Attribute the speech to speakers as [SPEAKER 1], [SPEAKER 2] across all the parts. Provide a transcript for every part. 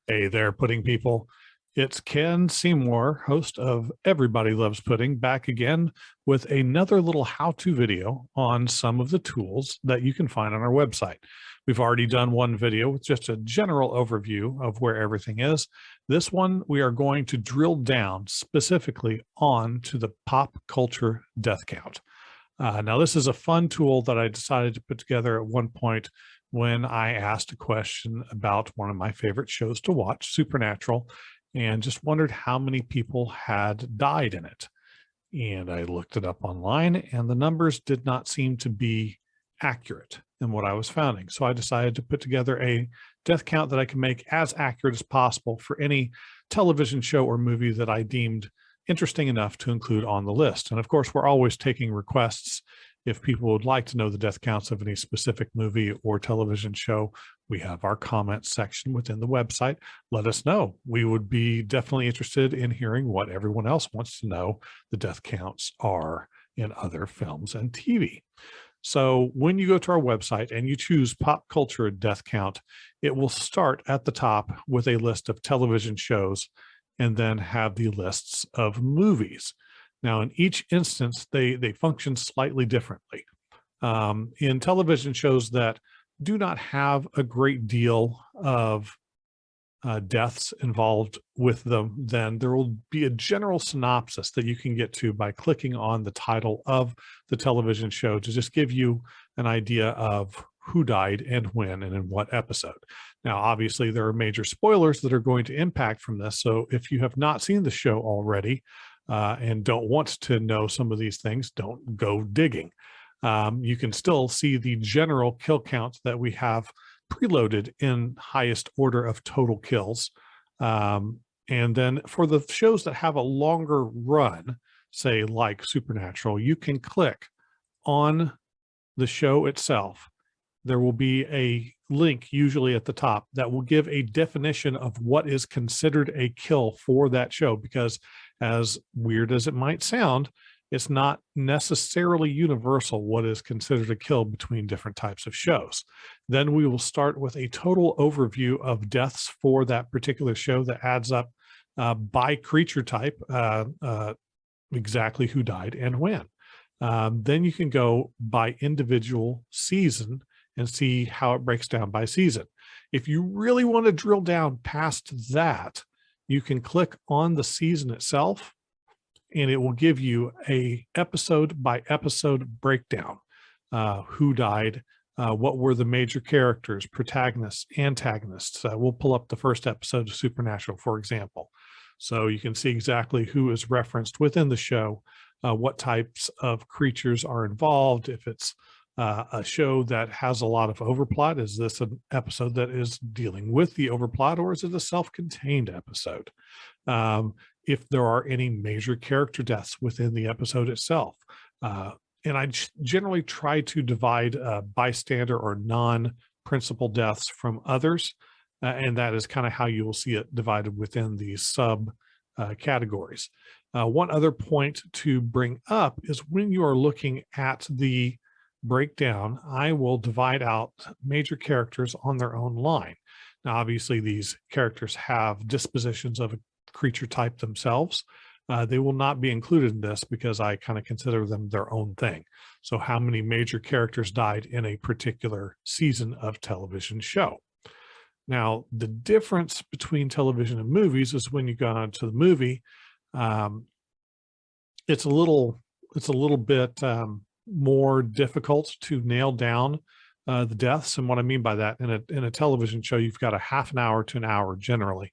[SPEAKER 1] Hey there, pudding people. It's Ken Seymour, host of Everybody Loves Pudding, back again with another little how-to video on some of the tools that you can find on our website. We've already done one video with just a general overview of where everything is. This one, we are going to drill down specifically on to the pop culture death count. Now, this is a fun tool that I decided to put together at one point when I asked a question about one of my favorite shows to watch, Supernatural, and just wondered how many people had died in it. And I looked it up online, and the numbers did not seem to be accurate in what I was finding. So I decided to put together a death count that I can make as accurate as possible for any television show or movie that I deemed interesting enough to include on the list. And of course, we're always taking requests. If people would like to know the death counts of any specific movie or television show, we have our comments section within the website. Let us know. We would be definitely interested in hearing what everyone else wants to know the death counts are in other films and TV. So when you go to our website and you choose pop culture death count, it will start at the top with a list of television shows and then have the lists of movies. Now, in each instance, they function slightly differently. In television shows that do not have a great deal of deaths involved with them, then there will be a general synopsis that you can get to by clicking on the title of the television show to just give you an idea of who died and when and in what episode. Now, obviously, there are major spoilers that are going to impact from this. So if you have not seen the show already and don't want to know some of these things, don't go digging. You can still see the general kill count that we have preloaded in highest order of total kills. And then for the shows that have a longer run, say like Supernatural, you can click on the show itself. There will be a link usually at the top that will give a definition of what is considered a kill for that show, because as weird as it might sound, it's not necessarily universal what is considered a kill between different types of shows. Then we will start with a total overview of deaths for that particular show that adds up by creature type, exactly who died and when. Then you can go by individual season and see how it breaks down by season. If you really want to drill down past that, you can click on the season itself, and it will give you a episode by episode breakdown. Who died, what were the major characters, protagonists, antagonists. We'll pull up the first episode of Supernatural, for example. So you can see exactly who is referenced within the show, what types of creatures are involved. If it's a show that has a lot of overplot, is this an episode that is dealing with the overplot, or is it a self-contained episode? If there are any major character deaths within the episode itself. And I generally try to divide bystander or non-principal deaths from others. And that is kind of how you will see it divided within these sub categories. One other point to bring up is when you are looking at the breakdown, I will divide out major characters on their own line. Now, obviously, these characters have dispositions of a creature type themselves. They will not be included in this because I kind of consider them their own thing. So how many major characters died in a particular season of television show? Now, the difference between television and movies is when you go on to the movie, it's a little bit more difficult to nail down the deaths. And what I mean by that, in a television show, you've got a half an hour to an hour generally.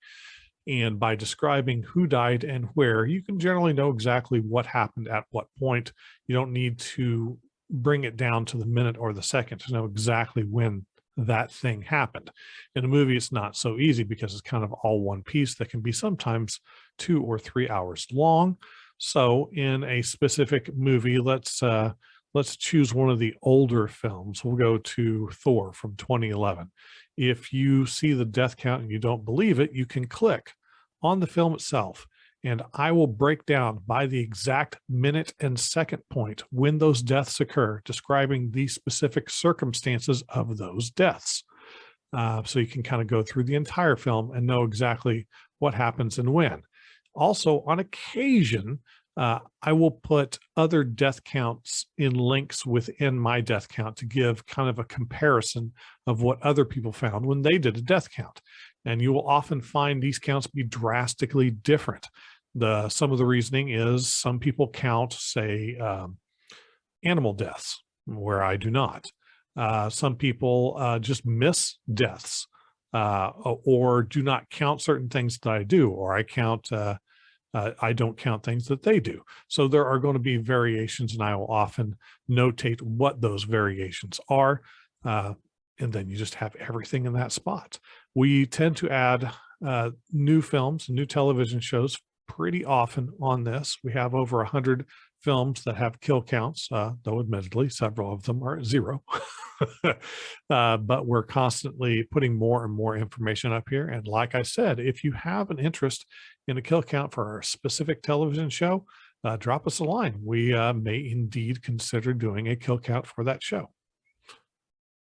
[SPEAKER 1] And by describing who died and where, you can generally know exactly what happened at what point. You don't need to bring it down to the minute or the second to know exactly when that thing happened. In a movie, it's not so easy because it's kind of all one piece that can be sometimes 2 or 3 hours long. So in a specific movie, let's choose one of the older films. We'll go to Thor from 2011. If you see the death count and you don't believe it, you can click on the film itself, and I will break down by the exact minute and second point when those deaths occur, describing the specific circumstances of those deaths. So you can kind of go through the entire film and know exactly what happens and when. Also, on occasion, I will put other death counts in links within my death count to give kind of a comparison of what other people found when they did a death count. And you will often find these counts be drastically different. Some of the reasoning is some people count, say, animal deaths, where I do not. Some people just miss deaths or do not count certain things that I do, or I don't count things that they do. So there are going to be variations, and I will often notate what those variations are. And then you just have everything in that spot. We tend to add new films, new television shows pretty often on this. We have over 100 films that have kill counts, though admittedly several of them are at 0. But we're constantly putting more and more information up here. And like I said, if you have an interest in a kill count for a specific television show, drop us a line. We may indeed consider doing a kill count for that show.